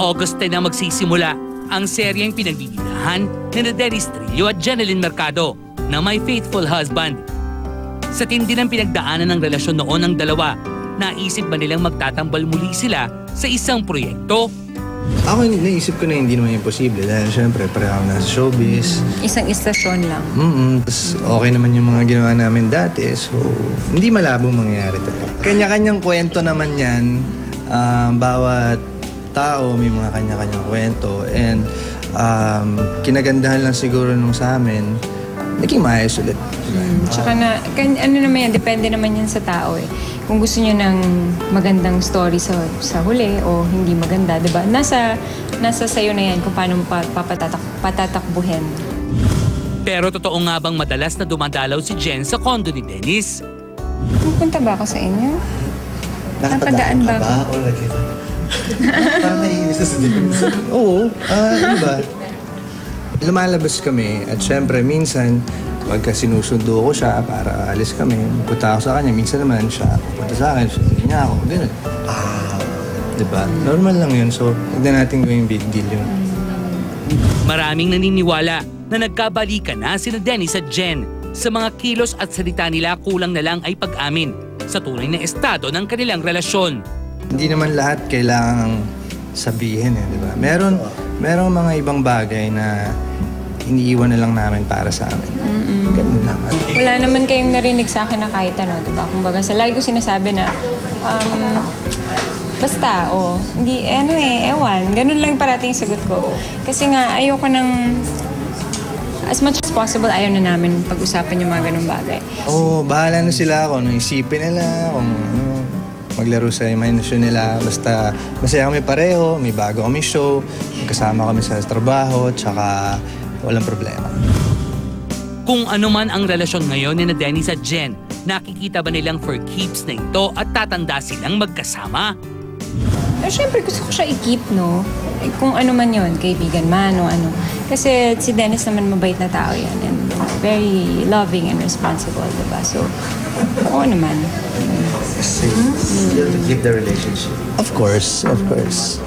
August 10 na magsisimula ang seryeng pinagbibigyahan ni Dennis Trillo at Jeneline Mercado na My Faithful Husband. Sa tindi ng pinagdaanan ng relasyon noon ng dalawa, naisip ba nilang magtatambal muli sila sa isang proyekto? Ako naisip ko na hindi naman imposible dahil syempre pareho na sa showbiz. Isang istasyon lang. Tapos okay naman yung mga ginawa namin dati, so hindi malabong mangyayari talaga. Kanya-kanyang kwento naman yan. Bawat tao may mga kanya-kanyang kwento and kinagandahan lang siguro nung sa amin, naging maayos ulit. Tsaka na, ano naman yan, depende naman yan sa tao eh. Kung gusto nyo ng magandang story sa huli o hindi maganda, diba? Nasa sayo na yan kung paano patatakbuhin. Pero totoo nga bang madalas na dumadalaw si Jen sa condo ni Dennis? Pupunta ba ako sa inyo? Napadaan ba ako? Parang naiinis na sa Dennis. Oo, ano ba? Lumalabas kami at syempre minsan pagka sinusundo ko siya para alis kami, punta ako sa kanya, minsan naman siya punta sa akin, sundin niya ako, gano'n. Diba? Normal lang yun, so huwag na natin gawing big deal yun. Maraming naniniwala na nagkabalikan na sina Dennis at Jen. Sa mga kilos at salita nila, kulang na lang ay pag-amin sa tunay na estado ng kanilang relasyon. Hindi naman lahat kailangang sabihin diba? Merong mga ibang bagay na iniiwan na lang namin para sa amin. Ganun naman. Wala naman kayong narinig sa akin na kahit ano, diba? Kumbaga, sa lagi ko sinasabi na, basta, hindi, ewan. Ganun lang parating yung sagot ko. Kasi nga, ayoko ng, as much as possible, ayaw na namin pag-usapan yung mga ganung bagay. Bahala na sila kung ano isipin nila, kung maglaro sa imaginasyon nila. Basta masaya kami pareho, may bago kami show, kasama kami sa trabaho, tsaka walang problema. Kung ano man ang relasyon ngayon ni Dennis at Jen, nakikita ba nilang for keeps na ito at tatanda silang magkasama? Siyempre gusto ko siya i-keep, no? Kung ano man yun, kaibigan man o ano. Kasi si Dennis naman mabait na tao yan and very loving and responsible, diba? So, oo naman. Keep the relationship. Of course, of course.